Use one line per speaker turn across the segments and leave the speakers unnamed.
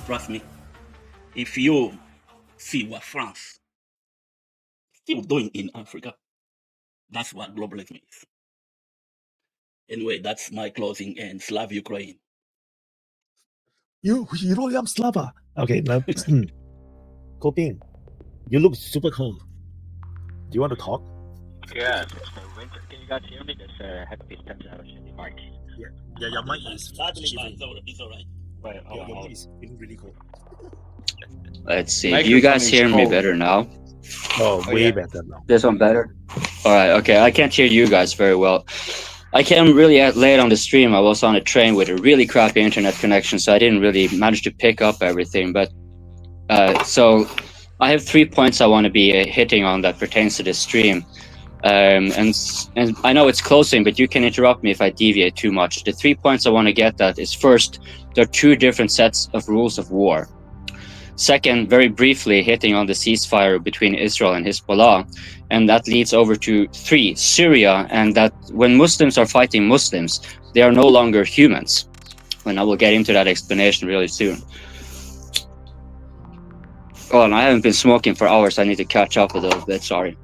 Trust me, if you see what France still doing in Africa, that's what globalism is. Anyway, that's my closing, and Slav Ukraine.
You really am Slava. Okay, now, Koping, you look super cold. Do you want to talk?
Yeah, it's winter. Can you guys hear me? There's a headpiece turns out in the mic.
Yeah, your mic is
It's all right.
Wait,
your mic is feeling really cold.
Let's see. Do you guys hear me better now?
Oh, way better now.
This one better? All right. Okay. I can't hear you guys very well. I came really late on the stream. I was on a train with a really crappy internet connection, so I didn't really manage to pick up everything. But so I have 3 points I want to be hitting on that pertains to this stream. And I know it's closing, but you can interrupt me if I deviate too much. The 3 points I want to get at is, first, there are 2 different sets of rules of war. Second, very briefly hitting on the ceasefire between Israel and Hezbollah, and that leads over to 3, Syria, and that when Muslims are fighting Muslims, they are no longer humans. And I will get into that explanation really soon. Oh, and I haven't been smoking for hours. I need to catch up a little bit, sorry.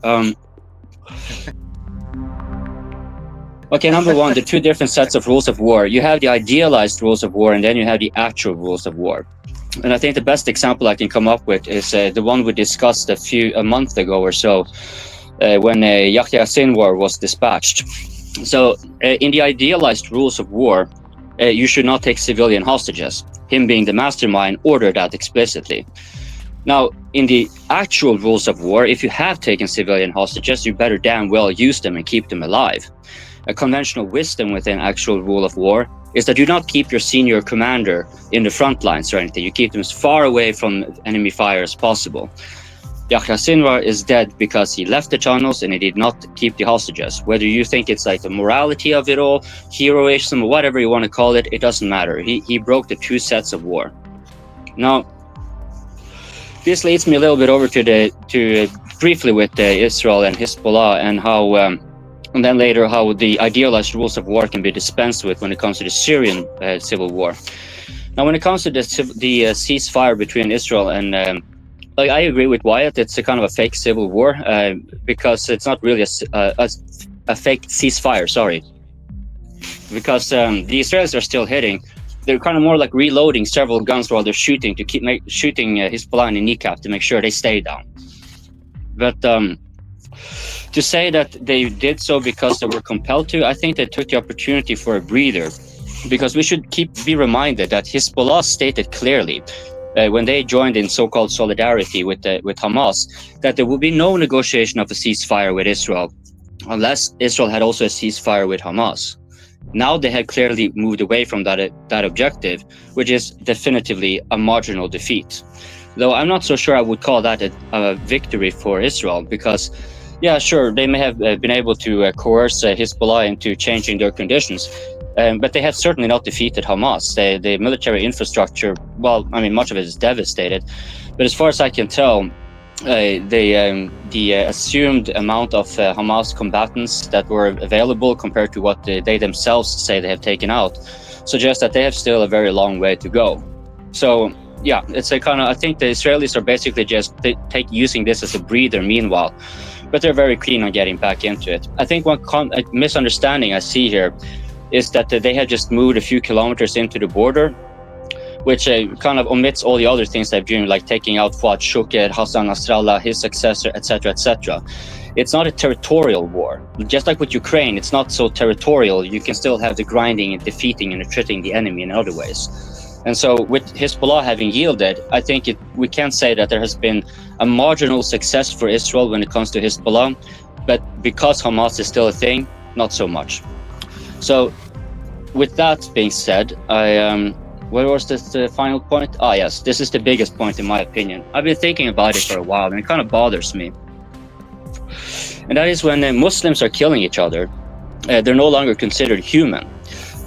Okay, number 1, the 2 different sets of rules of war. You have the idealized rules of war, and then you have the actual rules of war. And I think the best example I can come up with is the one we discussed a month ago or so, when Yahya Sinwar was dispatched. So in the idealized rules of war, you should not take civilian hostages. Him being the mastermind ordered that explicitly. Now, in the actual rules of war, if you have taken civilian hostages, you better damn well use them and keep them alive. A conventional wisdom within actual rule of war is that you do not keep your senior commander in the front lines or anything. You keep them as far away from enemy fire as possible. Yahya Sinwar is dead because he left the tunnels and he did not keep the hostages. Whether you think it's like the morality of it all, heroism, or whatever you want to call it, it doesn't matter. He broke the 2 sets of war. Now, this leads me a little bit over to briefly with Israel and Hezbollah, and how and then later how the idealized rules of war can be dispensed with when it comes to the Syrian civil war. Now, when it comes to the ceasefire between Israel and I agree with Wyatt, it's a kind of a fake civil war because it's not really a fake ceasefire, sorry. Because the Israelis are still hitting. They're kind of more like reloading several guns while they're shooting to keep shooting Hezbollah and Nika to make sure they stay down. But to say that they did so because they were compelled to, I think they took the opportunity for a breather, because we should be reminded that Hezbollah stated clearly when they joined in so-called solidarity with Hamas that there would be no negotiation of a ceasefire with Israel unless Israel had also a ceasefire with Hamas. Now they have clearly moved away from that objective, which is definitively a marginal defeat. Though I'm not so sure I would call that a victory for Israel, because yeah, sure, they may have been able to coerce Hezbollah into changing their conditions, but they have certainly not defeated Hamas. The military infrastructure, well, I mean, much of it is devastated. But as far as I can tell, the assumed amount of Hamas combatants that were available compared to what they themselves say they have taken out suggests that they have still a very long way to go. So yeah, it's a kind of, I think the Israelis are basically just using this as a breather meanwhile, but they're very keen on getting back into it. I think one misunderstanding I see here is that they have just moved a few kilometers into the border, which kind of omits all the other things they've done, like taking out Fuad Shukr, Hassan Nasrallah, his successor, etc., etc. It's not a territorial war. Just like with Ukraine, it's not so territorial. You can still have the grinding and defeating and retreating the enemy in other ways. And so with Hezbollah having yielded, I think we can say that there has been a marginal success for Israel when it comes to Hezbollah, but because Hamas is still a thing, not so much. So with that being said, what was the final point? Ah, yes, this is the biggest point in my opinion. I've been thinking about it for a while, and it kind of bothers me. And that is when Muslims are killing each other, they're no longer considered human.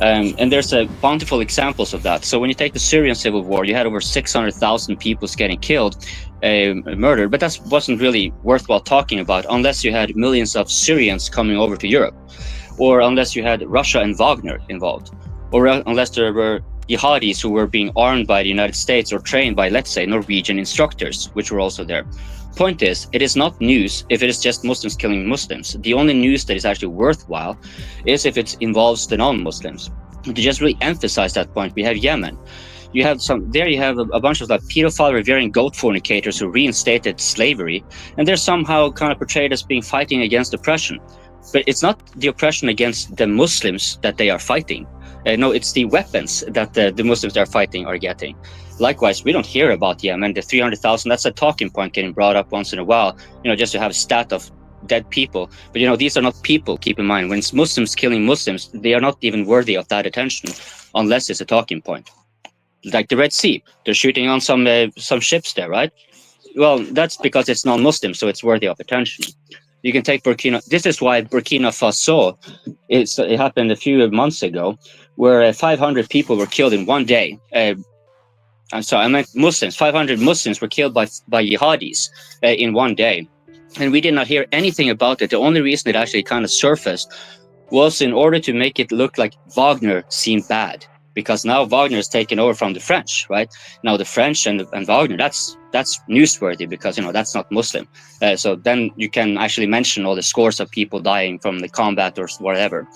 And there's bountiful examples of that. So when you take the Syrian Civil War, you had over 600,000 people getting killed, murdered, but that wasn't really worthwhile talking about unless you had millions of Syrians coming over to Europe. or unless you had Russia and Wagner involved, or unless there were jihadis who were being armed by the United States or trained by, let's say, Norwegian instructors, which were also there. Point is, it is not news if it is just Muslims killing Muslims. The only news that is actually worthwhile is if it involves the non-Muslims. To just really emphasize that point, we have Yemen. You have a bunch of like pedophile revering goat fornicators who reinstated slavery, and they're somehow kind of portrayed as being fighting against oppression. But it's not the oppression against the Muslims that they are fighting. No, it's the weapons that the Muslims are fighting are getting. Likewise, we don't hear about Yemen, the 300,000, that's a talking point getting brought up once in a while, just to have a stat of dead people. But these are not people, keep in mind. When it's Muslims killing Muslims, they are not even worthy of that attention, unless it's a talking point. Like the Red Sea, they're shooting on some ships there, right? Well, that's because it's non-Muslim, so it's worthy of attention. You can take Burkina. This is why Burkina Faso, it happened a few months ago, where 500 people were killed in one day. I'm sorry, I meant Muslims. 500 Muslims were killed by jihadis in one day. And we did not hear anything about it. The only reason it actually kind of surfaced was in order to make it look like Wagner seemed bad. Because now Wagner is taken over from the French, right? Now the French and Wagner, that's newsworthy because, that's not Muslim. So then you can actually mention all the scores of people dying from the combat or whatever.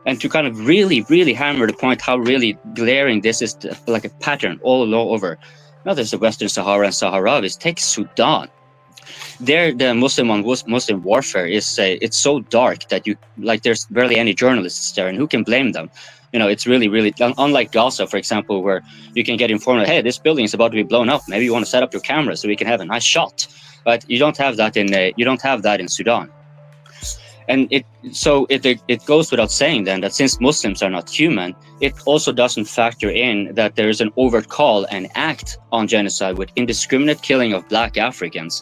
And to kind of really, really hammer the point how really glaring this is, like a pattern all over. Not just the Western Sahara and Sahrawis, take Sudan. There, the Muslim on Muslim warfare is, it's so dark that there's barely any journalists there, and who can blame them? It's really, really, unlike Gaza, for example, where you can get informed, hey, this building is about to be blown up. Maybe you want to set up your camera so we can have a nice shot. But you don't have that in Sudan. And it goes without saying then that since Muslims are not human, it also doesn't factor in that there is an overt call and act on genocide with indiscriminate killing of Black Africans.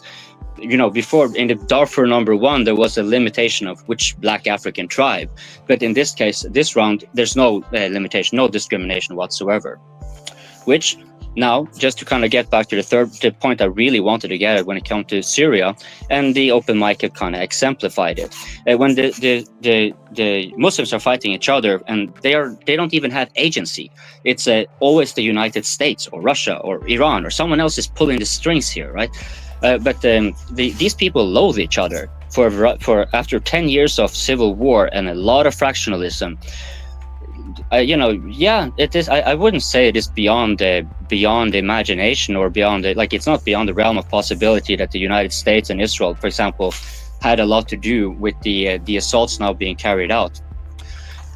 Before in the Darfur #1, there was a limitation of which Black African tribe. But in this case, this round, there's no limitation, no discrimination whatsoever. Which now, just to kind of get back to the point I really wanted to get at when it comes to Syria, and the open mic have kind of exemplified it. When the Muslims are fighting each other, and they don't even have agency. It's always the United States or Russia or Iran or someone else is pulling the strings here, right? But these people loathe each other for after 10 years of civil war and a lot of fractionalism. It is. I wouldn't say it is beyond imagination or beyond it's not beyond the realm of possibility that the United States and Israel, for example, had a lot to do with the assaults now being carried out.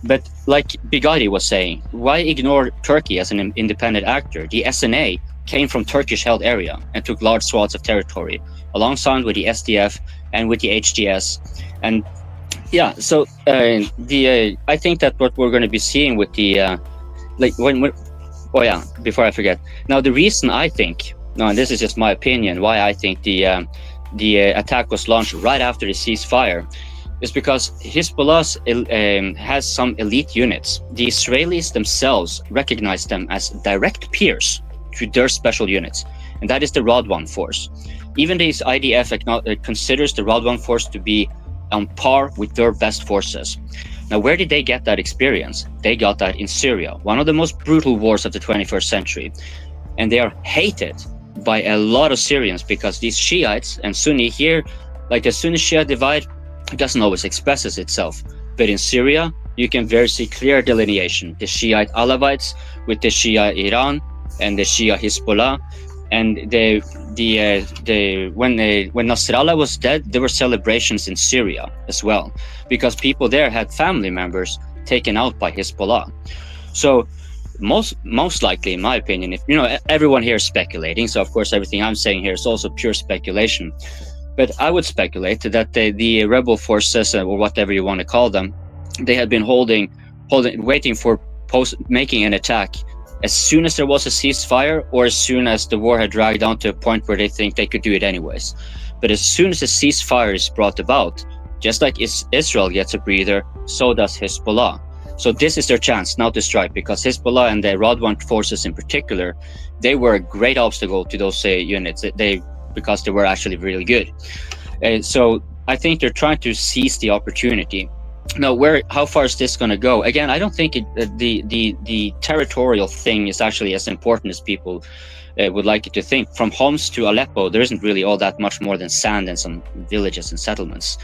But like Bigadi was saying, why ignore Turkey as an independent actor? The SNA came from Turkish-held area and took large swaths of territory, alongside with the SDF and with the HTS. And yeah, so I think that what we're going to be seeing with the before I forget. Now, the reason I think, and this is just my opinion, why I think the attack was launched right after the ceasefire is because Hezbollah has some elite units. The Israelis themselves recognize them as direct peers to their special units, and that is the Radwan force. Even the IDF considers the Radwan force to be on par with their best forces. Now, where did they get that experience? They got that in Syria, one of the most brutal wars of the 21st century. And they are hated by a lot of Syrians because these Shiites and Sunni here, like the Sunni-Shia divide, doesn't always express itself. But in Syria, you can very see clear delineation. The Shiite Alawites with the Shia Iran and the Shia Hezbollah. And when Nasrallah was dead, there were celebrations in Syria as well, because people there had family members taken out by Hezbollah. So most likely, in my opinion, if everyone here is speculating, so of course everything I'm saying here is also pure speculation. But I would speculate that the rebel forces, or whatever you want to call them, they had been waiting for making an attack as soon as there was a ceasefire, or as soon as the war had dragged down to a point where they think they could do it anyways. But as soon as a ceasefire is brought about, just like Israel gets a breather, so does Hezbollah. So this is their chance now to strike, because Hezbollah and the Radwan forces in particular, they were a great obstacle to those units. Because they were actually really good. So I think they're trying to seize the opportunity. Now, how far is this going to go? Again, I don't think the territorial thing is actually as important as people would like it to think. From Homs to Aleppo, there isn't really all that much more than sand and some villages and settlements.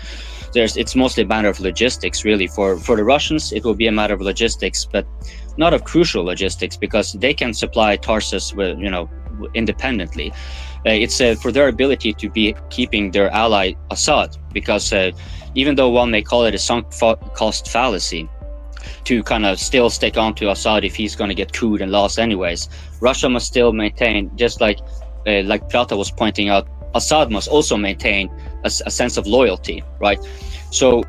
It's mostly a matter of logistics, really. For the Russians, it will be a matter of logistics, but not of crucial logistics, because they can supply Tarsus with, independently. It's for their ability to be keeping their ally Assad, because even though one may call it a sunk cost fallacy to kind of still stick on to Assad if he's going to get couped and lost anyways, Russia must still maintain, just like Prata was pointing out, Assad must also maintain a sense of loyalty, right? So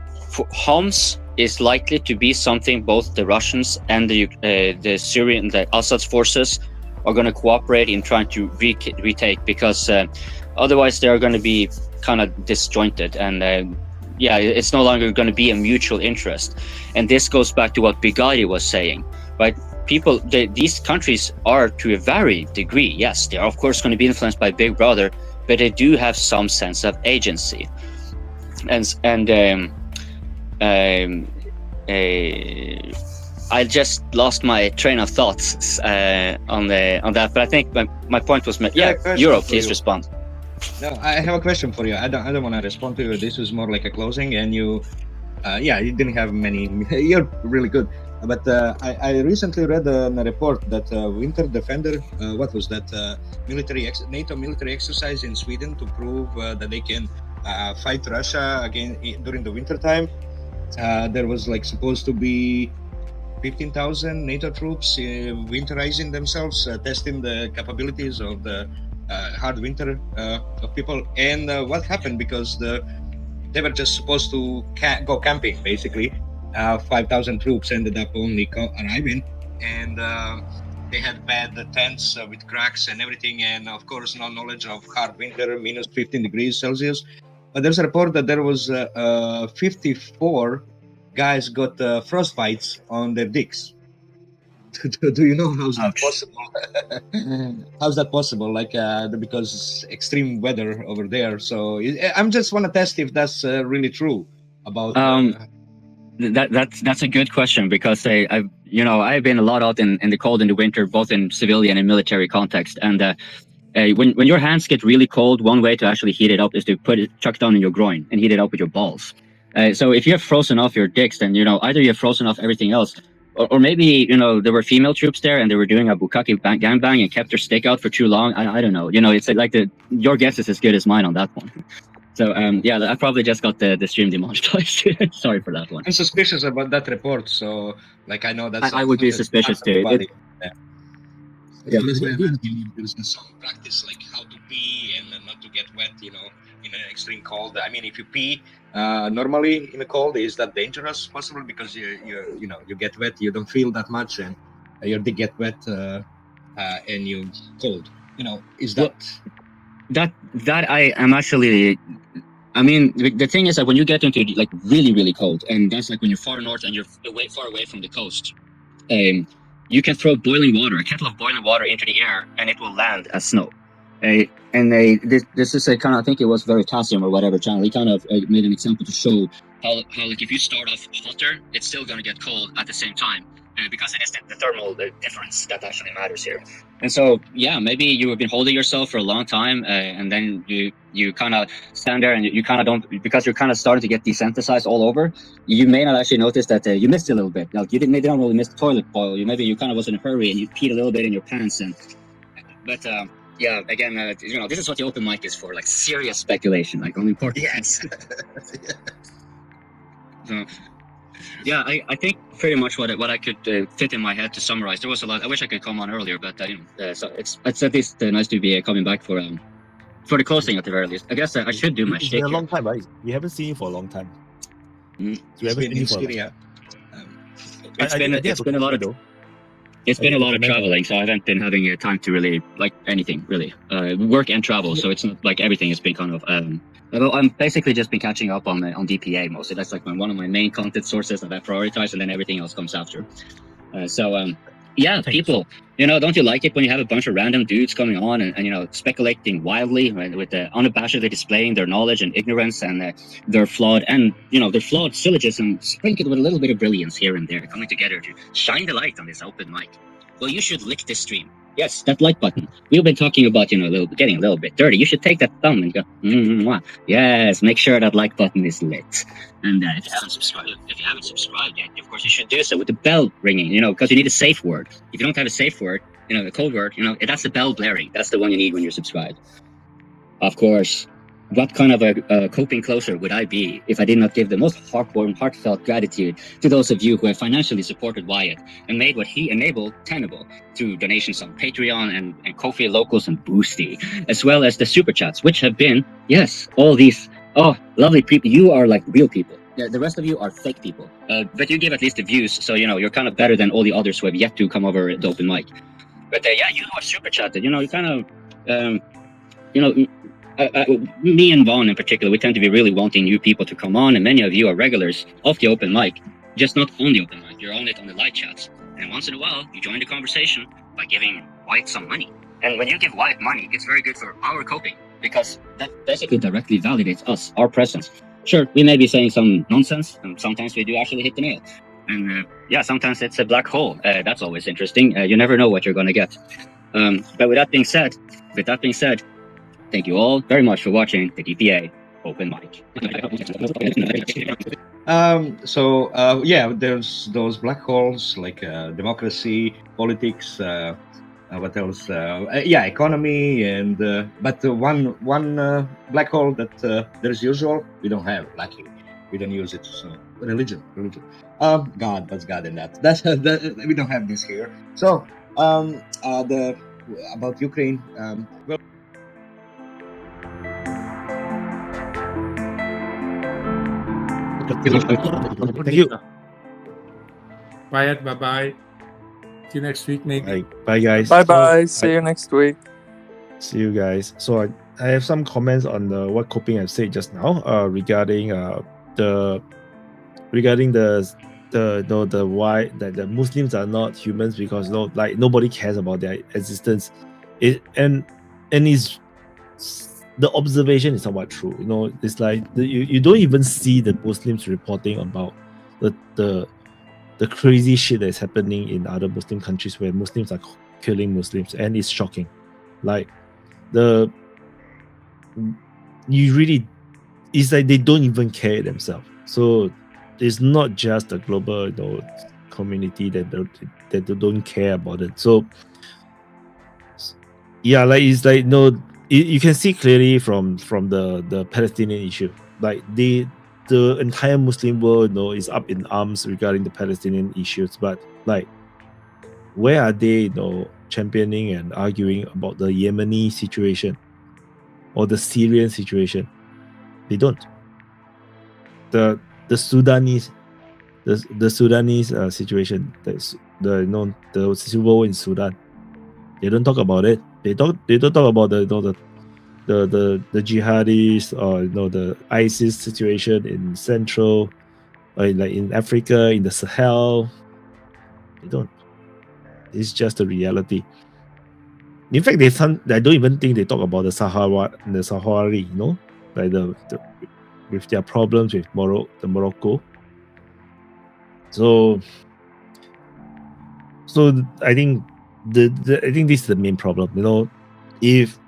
Homs is likely to be something both the Russians and the Assad's forces are going to cooperate in trying to retake, because otherwise they're going to be kind of disjointed, and it's no longer going to be a mutual interest. And this goes back to what Bigari was saying, right? These countries are, to a varying degree, yes, they are of course going to be influenced by Big Brother, but they do have some sense of agency. I just lost my train of thoughts on that, but I think my point was Europe, please respond.
No, I have a question for you. I don't want to respond to you. This was more like a closing, and you didn't have many. You're really good. But I recently read a report that Winter Defender, what was that, NATO military exercise in Sweden to prove that they can fight Russia again during the winter time. There was supposed to be 15,000 NATO troops winterizing themselves, testing the capabilities of the hard winter of people. And what happened, because they were just supposed to go camping, basically. 5,000 troops ended up only arriving, and they had bad tents with cracks and everything, and of course no knowledge of hard winter, minus 15 degrees Celsius. But there's a report that there was 54 guys got frostbites on their dicks. Do you know how's that possible? How's that possible? Because it's extreme weather over there. So I'm just want to test if that's really true about.
That's a good question, because I've been a lot out in the cold in the winter, both in civilian and military context, and when your hands get really cold, one way to actually heat it up is to chuck it down in your groin and heat it up with your balls. So if you have frozen off your dicks, then either you have frozen off everything else, or maybe there were female troops there and they were doing a bukkake gangbang and kept their stick out for too long. I don't know. It's your guess is as good as mine on that one. So I probably just got the stream demonetized. Sorry for that one.
I'm suspicious about that report, so I know that's.
I would be suspicious too.
There's some practice how to pee and not to get wet, in an extreme cold. I mean, if you pee normally in the cold, is that dangerous? Possible, because you get wet, you don't feel that much, and your dick get wet and you cold. Is that?
That I am actually. I mean, the thing is that when you get into really, really cold, and that's when you're far north and you're far away from the coast, you can throw a kettle of boiling water into the air, and it will land as snow. This is a kind of, I think it was Veritasium or whatever channel. He kind of made an example to show how if you start off hotter, it's still going to get cold at the same time, because it is the thermal difference that actually matters here. And so, maybe you have been holding yourself for a long time, and then you kind of stand there and you kind of don't, because you're kind of starting to get desensitized all over. You may not actually notice that you missed a little bit. You didn't really miss the toilet bowl. Maybe you kind of was in a hurry and you peed a little bit in your pants. But again, this is what the open mic is for, serious speculation, on important.
Yes.
So, I think pretty much what I could fit in my head to summarize. There was a lot. I wish I could come on earlier, but so it's at least nice to be coming back for the closing at the very least. I guess I should do my
It's
shtick.
been a long time, right? We haven't seen you for a long time.
It's been in Syria.
It's been a lot of. It's been a lot of traveling, so I haven't been having time to really anything really, work and travel. So it's not everything has been kind of. I'm basically just been catching up on DPA mostly. That's one of my main content sources that I prioritize, and then everything else comes after. Yeah,
Thanks.
people. Don't you like it when you have a bunch of random dudes coming on and speculating wildly, right, with unabashedly displaying their knowledge and ignorance and their flawed syllogism sprinkled with a little bit of brilliance here and there, coming together to shine the light on this open mic. Well, you should lick this stream. Yes, that like button. We've been talking about getting a little bit dirty. You should take that thumb and go, yes, make sure that like button is lit. And if you haven't subscribed yet, of course you should do so with the bell ringing, because you need a safe word. If you don't have a safe word, a code word, that's the bell blaring. That's the one you need when you're subscribed. Of course, what kind of a coping closer would I be if I did not give the most heartfelt gratitude to those of you who have financially supported Wyatt and made what he enabled tenable through donations on Patreon and Ko-fi Locals and Boosty, as well as the super chats, which have been, yes, all these lovely people. You are like real people. The rest of you are fake people. But you give at least the views, so you're kind of better than all the others who have yet to come over the open mic. But you who are super chatted, you kind of, me and Vaughn in particular, we tend to be really wanting new people to come on, and many of you are regulars of the open mic, just not on the open mic. You're on it on the live chats, and once in a while you join the conversation by giving Wyatt some money. And when you give Wyatt money, it's very good for our coping, because that basically directly validates us, our presence. Sure, we may be saying some nonsense, and sometimes we do actually hit the nail. And sometimes it's a black hole. That's always interesting. You never know what you're going to get. But with that being said, thank you all very much for watching the DPA Open Mic.
There's those black holes like democracy, politics, what else? Economy, and but one black hole that there's usual we don't have. Luckily, we don't use it. So religion. God, that's God in that. That's we don't have this here. So about Ukraine. Well.
Thank you.
Wyatt, bye-bye. See you next week, maybe.
Bye guys.
Bye-bye. See you next week.
See you guys. So I have some comments on what Coping have said just now regarding the why that the Muslims are not humans, because nobody cares about their existence. And it's the observation is somewhat true. It's like you don't even see the Muslims reporting about the crazy shit that's happening in other Muslim countries where Muslims are killing Muslims, and it's shocking. Like it's like they don't even care themselves. So it's not just the global community that don't care about it. So you can see clearly from the Palestinian issue, like the entire Muslim world is up in arms regarding the Palestinian issues, but like where are they championing and arguing about the Yemeni situation or the Syrian situation? They don't. The Sudanese situation, the civil war in Sudan, they don't talk about it. They don't talk about the jihadis or the ISIS situation in Central, or like in Africa, in the Sahel. They don't. It's just a reality. In fact, I don't even think they talk about the Sahrawi, like with their problems with Morocco. So I think I think this is the main problem. If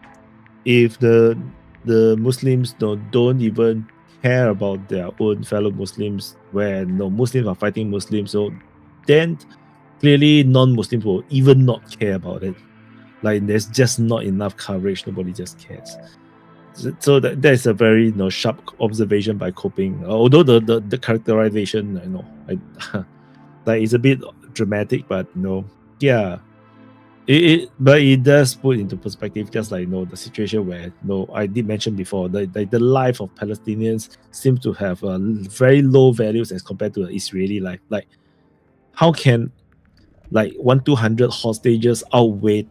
the Muslims don't even care about their own fellow Muslims, where Muslims are fighting Muslims, so then clearly non-Muslims will even not care about it. Like there's just not enough coverage. Nobody just cares. So that is a very sharp observation by Coping. Although the characterization, like it's a bit dramatic, but yeah. But it does put into perspective, just like the situation where I did mention before, the life of Palestinians seems to have very low values as compared to the Israeli life. Like, how can 100-200 hostages outweigh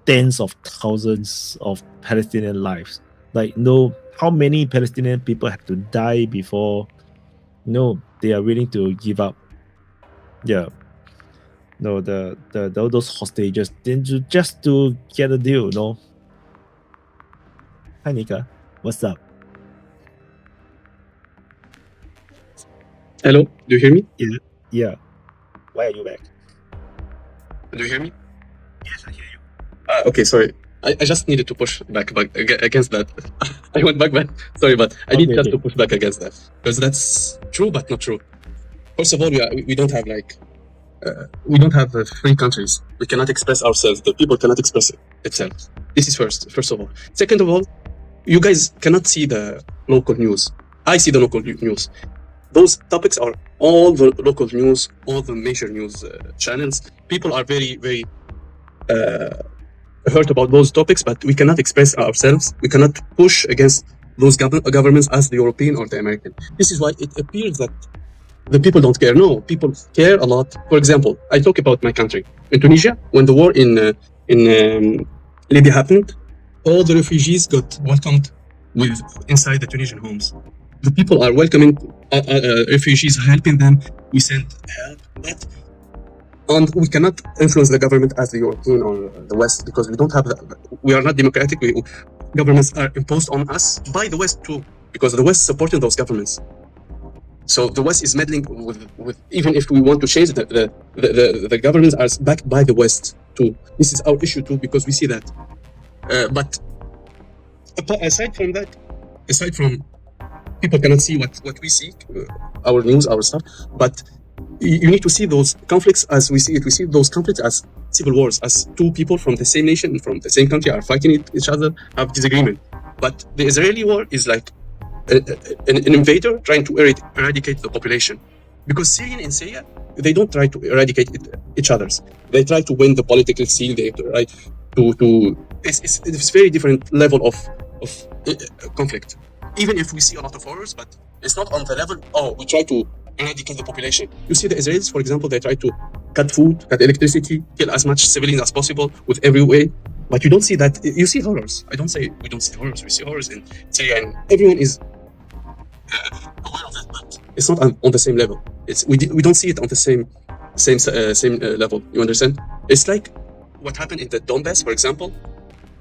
tens of thousands of Palestinian lives? Like, how many Palestinian people have to die before they are willing to give up? Yeah. no, those hostages just to get a deal, no. Hi Nika, what's up?
Hello, do you hear me?
Yeah. Why are you back?
Do you hear me?
Yes, I hear you.
Okay, sorry. I just needed to push back against that. I went back, sorry, but I need just to push back against that because that's true, but not true. First of all, we don't have we don't have free countries. We cannot express ourselves. The people cannot express itself. This is first of all. Second of all, you guys cannot see the local news. I see the local news. Those topics are all the local news, all the major news channels. People are very, very hurt about those topics, but we cannot express ourselves. We cannot push against those governments as the European or the American. This is why it appears that the people don't care. No, people care a lot. For example, I talk about my country. In Tunisia, when the war in Libya happened, all the refugees got welcomed inside the Tunisian homes. The people are welcoming refugees, helping them. We send help, and we cannot influence the government as the European or the West because we don't have we are not democratic. Governments are imposed on us by the West too, because the West supporting those governments. So the West is meddling with even if we want to change the governments are backed by the West too. This is our issue too because we see that. But aside from people cannot see what we see, our news, our stuff, but you need to see those conflicts as we see it. We see those conflicts as civil wars, as two people from the same nation, from the same country are fighting each other, have disagreement. But the Israeli war is like an invader trying to eradicate the population. Because Syria, they don't try to eradicate each other's. They try to win the political scene. They try to it's very different level of conflict. Even if we see a lot of horrors, but it's not on the level, we try to eradicate the population. You see the Israelis, for example, they try to cut food, cut electricity, kill as much civilians as possible with every way. But you don't see that. You see horrors. I don't say we don't see horrors. We see horrors in Syria, and everyone is aware of that. But it's not on the same level. We don't see it on the same level. You understand? It's like what happened in the Donbass, for example.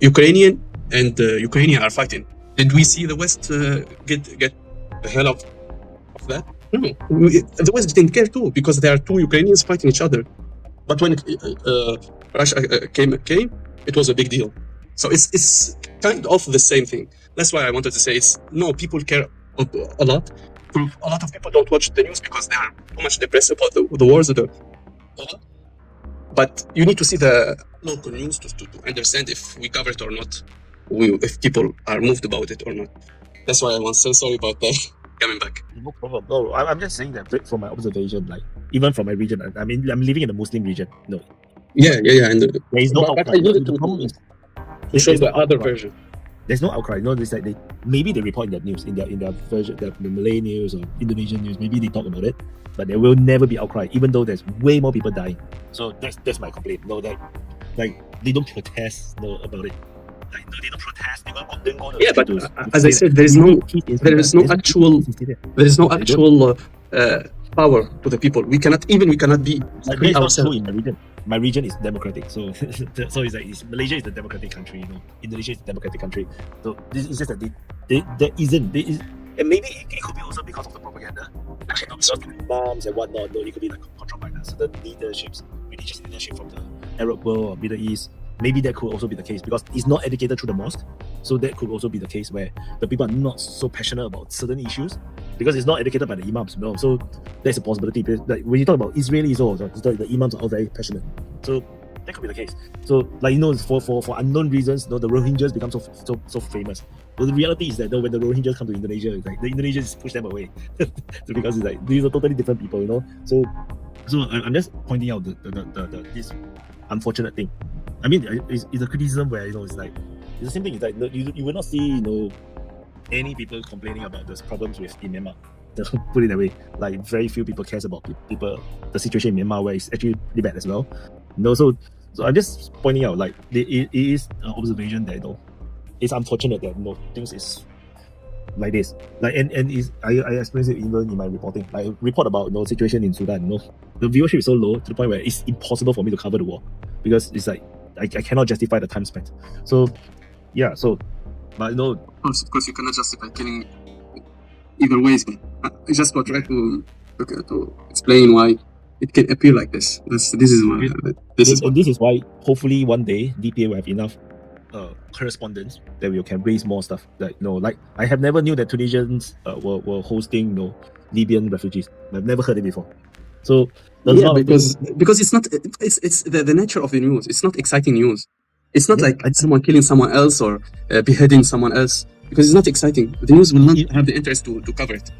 Ukrainian and Ukrainian are fighting. Did we see the West get the hell of that? No, the West didn't care too because there are two Ukrainians fighting each other. But when Russia came, it was a big deal. So it's kind of the same thing. That's why I wanted to say people care a lot. A lot of people don't watch the news because they are too much depressed about the wars. But you need to see the local news to understand if we cover it or not. If people are moved about it or not. That's why I was so sorry about that. Coming back.
No problem. No, I'm just saying that from my observation, like even from my region. I mean, I'm living in a Muslim region. No.
Yeah. And
there is no outcry. The problem is
to show the other version.
There's no outcry. No, it's like maybe they report in their news, in their version, the Malay news or Indonesian news. Maybe they talk about it, but there will never be outcry, even though there's way more people dying. So that's my complaint. No, that like they don't protest about it. Like, no, they don't protest. They don't go
yeah, but as I said, there is no actual power to the people. We cannot be free ourselves.
In my region. My region is democratic, so it's like Malaysia is the democratic country, Indonesia is the democratic country. So this is just that and maybe it could be also because of the propaganda. Actually, not because of the bombs and whatnot. No, it could be like controlled by certain religious leadership from the Arab world or Middle East. Maybe that could also be the case because it's not educated through the mosque. So that could also be the case where the people are not so passionate about certain issues because it's not educated by the imams. So there's a possibility. Like when you talk about Israelis, also the imams are all very passionate. So that could be the case. So for unknown reasons, the Rohingyas become so famous. But the reality is that when the Rohingyas come to Indonesia, it's like the Indonesians push them away because it's like these are totally different people. So I'm just pointing out this unfortunate thing. I mean, it's a criticism where it's like it's the same thing. It's like you will not see any people complaining about those problems in Myanmar. Put it that way. Like very few people cares about the situation in Myanmar where it's actually pretty bad as well. So I'm just pointing out like it is an observation that it's unfortunate that things is like this. Like and is I experienced it even in my reporting. Like I report about situation in Sudan. The viewership is so low to the point where it's impossible for me to cover the war because it's like I cannot justify the time spent. So yeah, so but
of course you cannot justify killing either ways, but I just try to explain why it can appear like this. This is why
hopefully one day DPA will have enough correspondence that we can raise more stuff. Like I have never knew that Tunisians were hosting Libyan refugees. I've never heard it before. So
because it's not it's the nature of the news. It's not exciting news. It's not like someone killing someone else or beheading someone else, because it's not exciting. The news will not have the interest to cover it.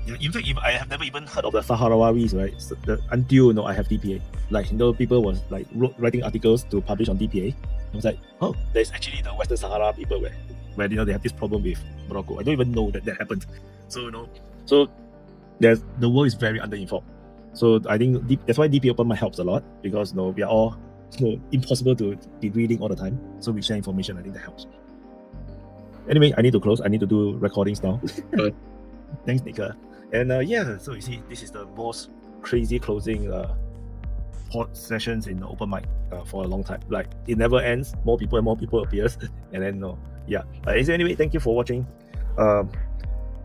Yeah, in fact, I have never even heard of the Sahrawis, right? So until I have DPA. Like people was like writing articles to publish on DPA. I was like, oh, there's actually the Western Sahara people where they have this problem with Morocco. I don't even know that happened. So so the world is very underinformed. So I think that's why DPA Open Mic helps a lot, because we are all impossible to be reading all the time. So we share information. I think that helps. Anyway, I need to close. I need to do recordings now. Thanks, Nika. And so you see, this is the most crazy closing sessions in the open mic for a long time. Like it never ends. More people appears, and then so anyway, thank you for watching.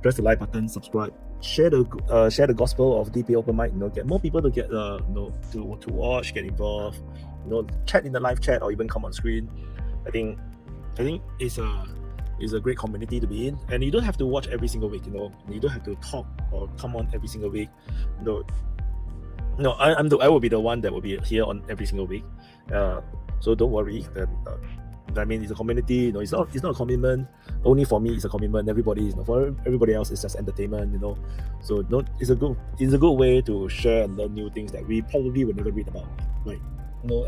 Press the like button, subscribe, share the gospel of DPA Open Mic. Get more people to get to watch, get involved. Chat in the live chat or even come on screen. I think it's a great community to be in, and you don't have to watch every single week. You don't have to talk or come on every single week. I will be the one that will be here on every single week. So don't worry. I mean, it's a community. It's not a commitment. Only for me, it's a commitment. For everybody else, it's just entertainment. So it's a good way to share and learn new things that we probably would never read about. Like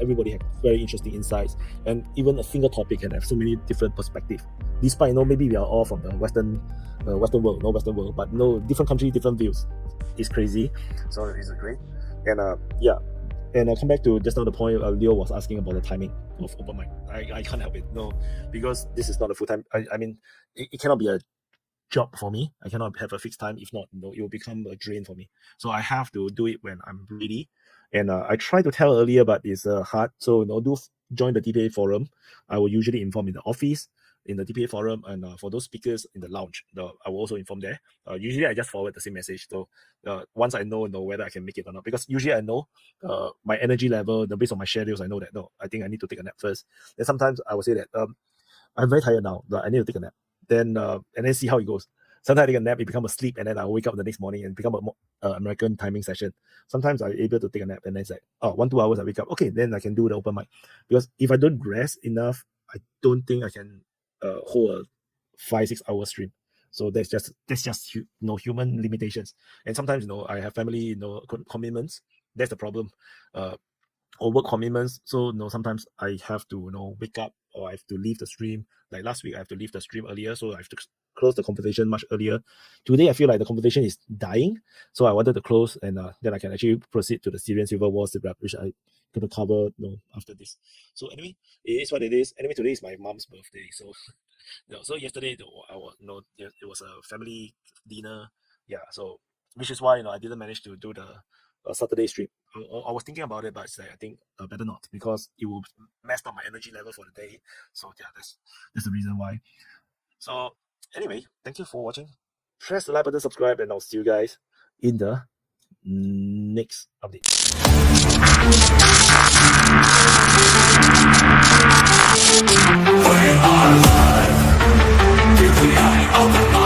everybody has very interesting insights, and even a single topic can have so many different perspectives. Despite maybe we are all from the Western world, but different country, different views. It's crazy. So it's great. And and I'll come back to just now the point Leo was asking about the timing of open mic. I can't help it, because this is not a full time. I mean, it cannot be a job for me. I cannot have a fixed time. If not, it will become a drain for me. So I have to do it when I'm ready. And I tried to tell earlier, but it's hard. So do join the DPA forum. I will usually inform in the office, in the DPA forum, and for those speakers in the lounge, I will also inform there. Usually I just forward the same message. So once I know whether I can make it or not, because usually I know my energy level, based on my schedules, I know that I think I need to take a nap first. Then sometimes I will say that I'm very tired now, but I need to take a nap. Then and then see how it goes. Sometimes I take a nap, it becomes a sleep, and then I wake up the next morning and become a American timing session. Sometimes I'm able to take a nap, and then it's like 1-2 hours I wake up. Okay, then I can do the open mic. Because if I don't rest enough, I don't think I can hold a 5-6 hour stream. So that's just human limitations. And sometimes I have family commitments. That's the problem. Or work commitments. So sometimes I have to wake up, or I have to leave the stream. Like last week I have to leave the stream earlier, so I have to close the conversation much earlier. Today I feel like the conversation is dying, so I wanted to close, and then I can actually proceed to the Syrian Civil War, which I going to cover after this. So anyway, it is what it is. Anyway, today is my mom's birthday, so so yesterday it was a family dinner. So which is why I didn't manage to do the Saturday stream. I was thinking about it, but it's like, I think better not, because it will mess up my energy level for the day. So that's the reason why. So anyway, thank you for watching. Press the like button, subscribe, and I'll see you guys in the next update. We are live. DPA Open Mic.